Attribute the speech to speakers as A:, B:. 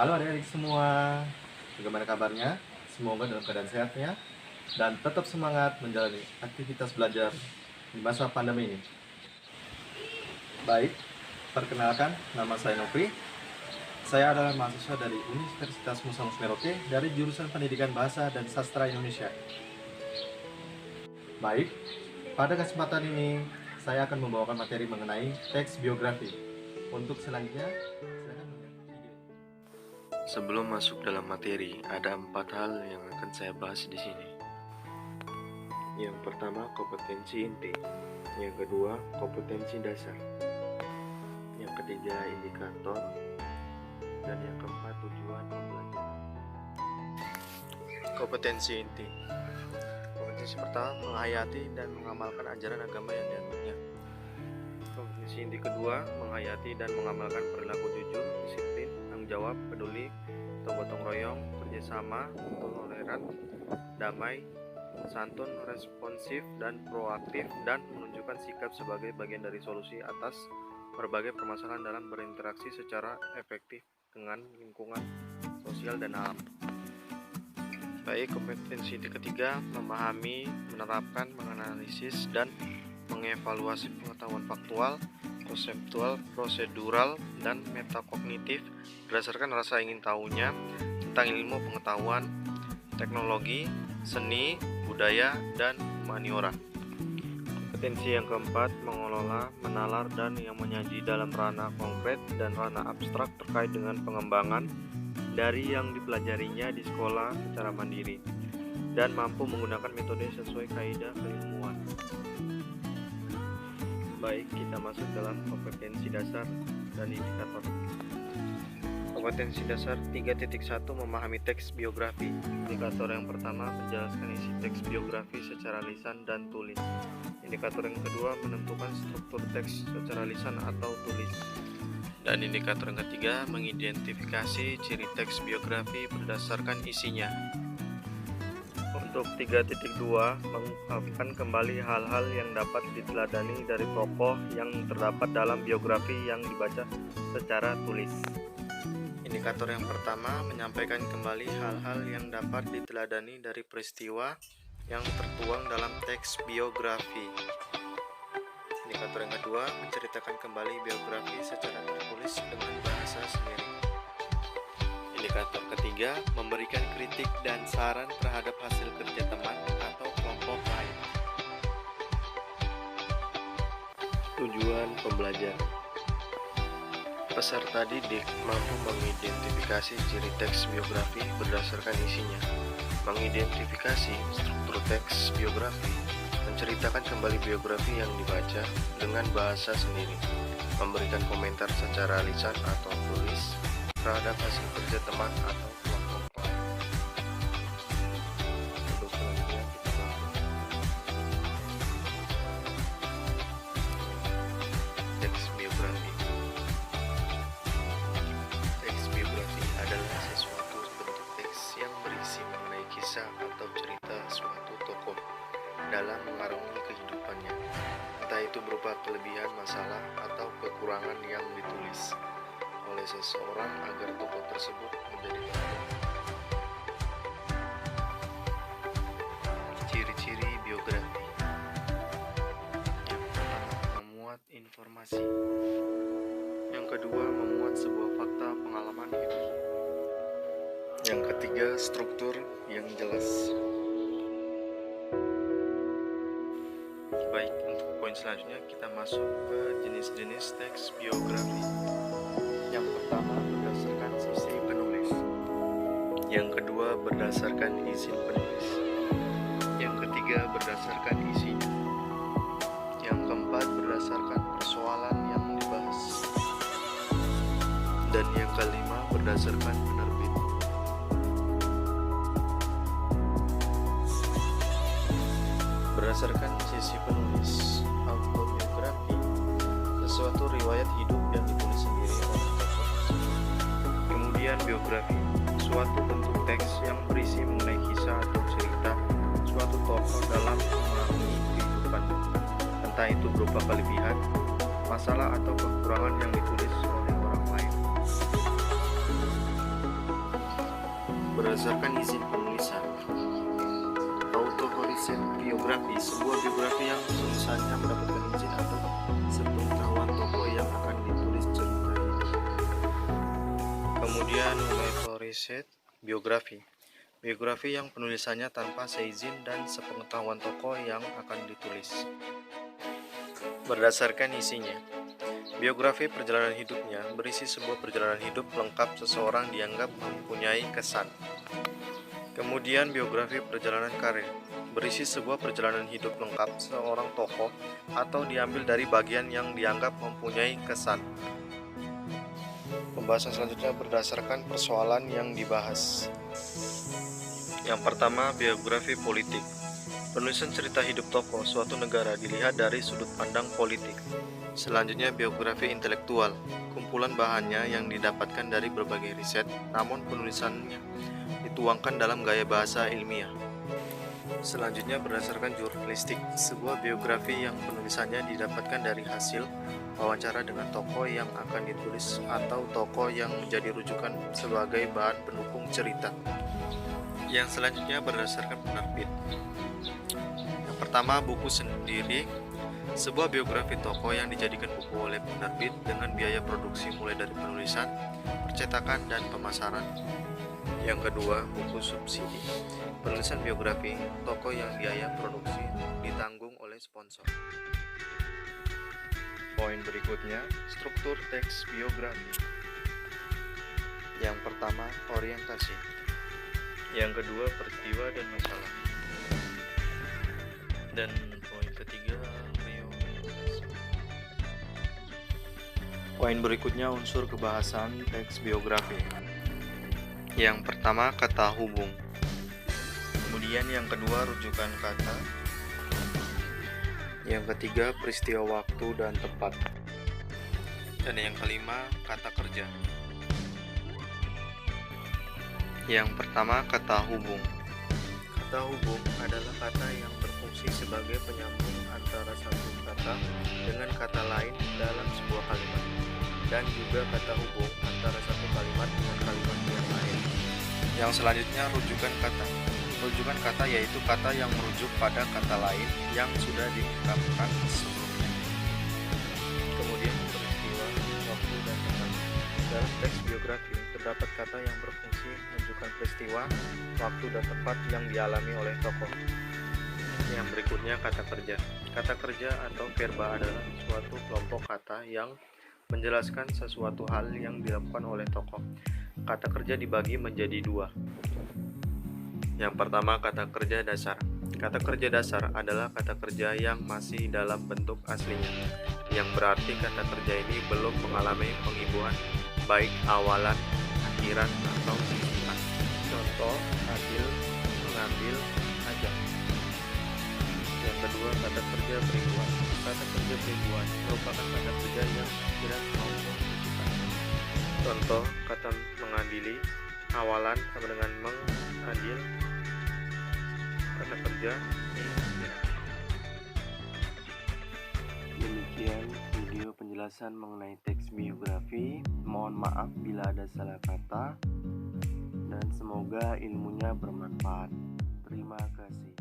A: Halo adik-adik semua, bagaimana kabarnya? Semoga dalam keadaan sehat ya, dan tetap semangat menjalani aktivitas belajar di masa pandemi ini. Baik, perkenalkan, nama saya Nopri. Saya adalah mahasiswa dari Universitas Musa Mus Merauke dari jurusan Pendidikan Bahasa dan Sastra Indonesia. Baik, pada kesempatan ini saya akan membawakan materi mengenai teks biografi. Untuk selanjutnya, silakan melihat video.
B: Sebelum masuk dalam materi, ada 4 hal yang akan saya bahas di sini. Yang pertama, kompetensi inti. Yang kedua, kompetensi dasar. Yang ketiga, indikator. Dan yang keempat, tujuan pembelajaran. Kompetensi inti. Kompetensi pertama, menghayati dan mengamalkan ajaran agama yang dianutnya. Kompetensi inti kedua, menghayati dan mengamalkan perilaku jujur, disiplin, tanggung jawab, peduli, gotong royong, kerjasama, toleran, damai, santun, responsif, dan proaktif, dan menunjukkan sikap sebagai bagian dari solusi atas berbagai permasalahan dalam berinteraksi secara efektif dengan lingkungan sosial dan alam. Baik, kompetensi ketiga, memahami, menerapkan, menganalisis, dan mengevaluasi pengetahuan faktual, konseptual, prosedural, dan metakognitif berdasarkan rasa ingin tahunya tentang ilmu pengetahuan, teknologi, seni, budaya, dan humaniora. Kompetensi yang keempat, mengelola, menalar, dan yang menyaji dalam ranah konkret dan ranah abstrak terkait dengan pengembangan dari yang dipelajarinya di sekolah secara mandiri dan mampu menggunakan metode sesuai kaidah keilmuan. Baik, kita masuk dalam kompetensi dasar dan indikator. Kompetensi dasar 3.1, memahami teks biografi. Indikator yang pertama, menjelaskan isi teks biografi secara lisan dan tulis. Indikator yang kedua, menentukan struktur teks secara lisan atau tulis. Dan indikator yang ketiga, mengidentifikasi ciri teks biografi berdasarkan isinya. Untuk 3.2, mengungkapkan kembali hal-hal yang dapat diteladani dari tokoh yang terdapat dalam biografi yang dibaca secara tulis. Indikator yang pertama, menyampaikan kembali hal-hal yang dapat diteladani dari peristiwa yang tertuang dalam teks biografi. Indikator yang kedua, menceritakan kembali biografi secara tertulis dengan bahasa sendiri. Indikator ketiga, memberikan kritik dan saran terhadap hasil kerja teman atau kelompok lain. Tujuan pembelajaran. Peserta didik mampu mengidentifikasi ciri teks biografi berdasarkan isinya, mengidentifikasi struktur teks biografi, menceritakan kembali biografi yang dibaca dengan bahasa sendiri, memberikan komentar secara lisan atau tulis terhadap hasil kerja teman atau kelompok lain. Untuk selanjutnya kita masuk teks biografi. Teks biografi adalah sesuatu bentuk teks yang berisi mengenai kisah atau cerita suatu tokoh dalam mengarungi kehidupannya, entah itu berupa kelebihan, masalah, atau kekurangan yang ditulis oleh seseorang agar tokoh tersebut menjadi tokoh. Ciri-ciri biografi. Yang pertama, memuat informasi. Yang kedua, memuat sebuah fakta pengalaman hidup. Yang ketiga, struktur yang jelas. Baik, untuk poin selanjutnya kita masuk ke jenis-jenis teks biografi. Yang pertama, berdasarkan sisi penulis. Yang kedua, berdasarkan izin penulis. Yang ketiga, berdasarkan isinya. Yang keempat, berdasarkan persoalan yang dibahas. Dan yang kelima, berdasarkan penerbit. Berdasarkan sisi penulis, autobiografi, sesuatu riwayat hidup yang ditulis sendiri oleh tokoh tersebut. Kemudian biografi, suatu bentuk teks yang berisi mengenai kisah atau cerita suatu tokoh dalam mengalami kehidupan, entah itu berupa kelebihan, masalah, atau kekurangan yang ditulis oleh orang lain. berdasarkan izin penulisan. Auto-riset biografi, sebuah biografi yang penulisannya mendapatkan izin atau sepengetahuan tokoh yang akan ditulis cerita hidup. Kemudian meta-riset biografi, biografi yang penulisannya tanpa seizin dan sepengetahuan tokoh yang akan ditulis. Berdasarkan isinya, biografi perjalanan hidupnya berisi sebuah perjalanan hidup lengkap seseorang dianggap mempunyai kesan. Kemudian biografi perjalanan karir berisi sebuah perjalanan hidup lengkap seorang tokoh atau diambil dari bagian yang dianggap mempunyai kesan. Pembahasan selanjutnya berdasarkan persoalan yang dibahas. Yang pertama, biografi politik. Penulisan cerita hidup tokoh suatu negara dilihat dari sudut pandang politik. Selanjutnya, biografi intelektual. Kumpulan bahannya yang didapatkan dari berbagai riset, namun penulisannya dituangkan dalam gaya bahasa ilmiah. Selanjutnya, berdasarkan jurnalistik. Sebuah biografi yang penulisannya didapatkan dari hasil wawancara dengan tokoh yang akan ditulis atau tokoh yang menjadi rujukan sebagai bahan pendukung cerita. Yang selanjutnya berdasarkan penerbit. Yang pertama, buku sendiri. Sebuah biografi tokoh yang dijadikan buku oleh penerbit dengan biaya produksi mulai dari penulisan, percetakan, dan pemasaran. Yang kedua, buku subsidi. Penulisan biografi tokoh yang biaya produksi ditanggung oleh sponsor. Poin berikutnya, struktur teks biografi. Yang pertama, orientasi. Yang kedua, peristiwa dan masalah. Dan poin ketiga, prioritas. Poin berikutnya, unsur kebahasan teks biografi. Yang pertama, kata hubung. Kemudian yang kedua, rujukan kata. Yang ketiga, peristiwa waktu dan tempat. Dan yang kelima, kata kerja. Yang pertama, kata hubung. Kata hubung adalah kata yang berfungsi sebagai penyambung antara satu kata dengan kata lain dalam sebuah kalimat, dan juga kata hubung antara satu kalimat dengan kalimat yang lain. Yang selanjutnya, rujukan kata. Rujukan kata yaitu kata yang merujuk pada kata lain yang sudah diungkapkan sebelumnya. Kemudian peristiwa, waktu, dan tempat. Dalam teks biografi terdapat kata yang berfungsi menunjukkan peristiwa, waktu, dan tempat yang dialami oleh tokoh. Yang berikutnya, kata kerja. Kata kerja atau verba adalah suatu kelompok kata yang menjelaskan sesuatu hal yang dilakukan oleh tokoh. Kata kerja dibagi menjadi dua. Yang pertama, kata kerja dasar. Kata kerja dasar adalah kata kerja yang masih dalam bentuk aslinya, yang berarti kata kerja ini belum mengalami pengibuan, baik awalan, akhiran, atau sisipan. Contoh, adil, mengambil, ajak. Yang kedua, kata kerja peribuan. Kata kerja peribuan merupakan kata kerja yang tidak maupun sisipan. Contoh, kata mengadili, awalan sama dengan mengadil, kata kerja mengadil. Demikian video penjelasan mengenai teks biografi. Mohon maaf bila ada salah kata, dan semoga ilmunya bermanfaat. Terima kasih.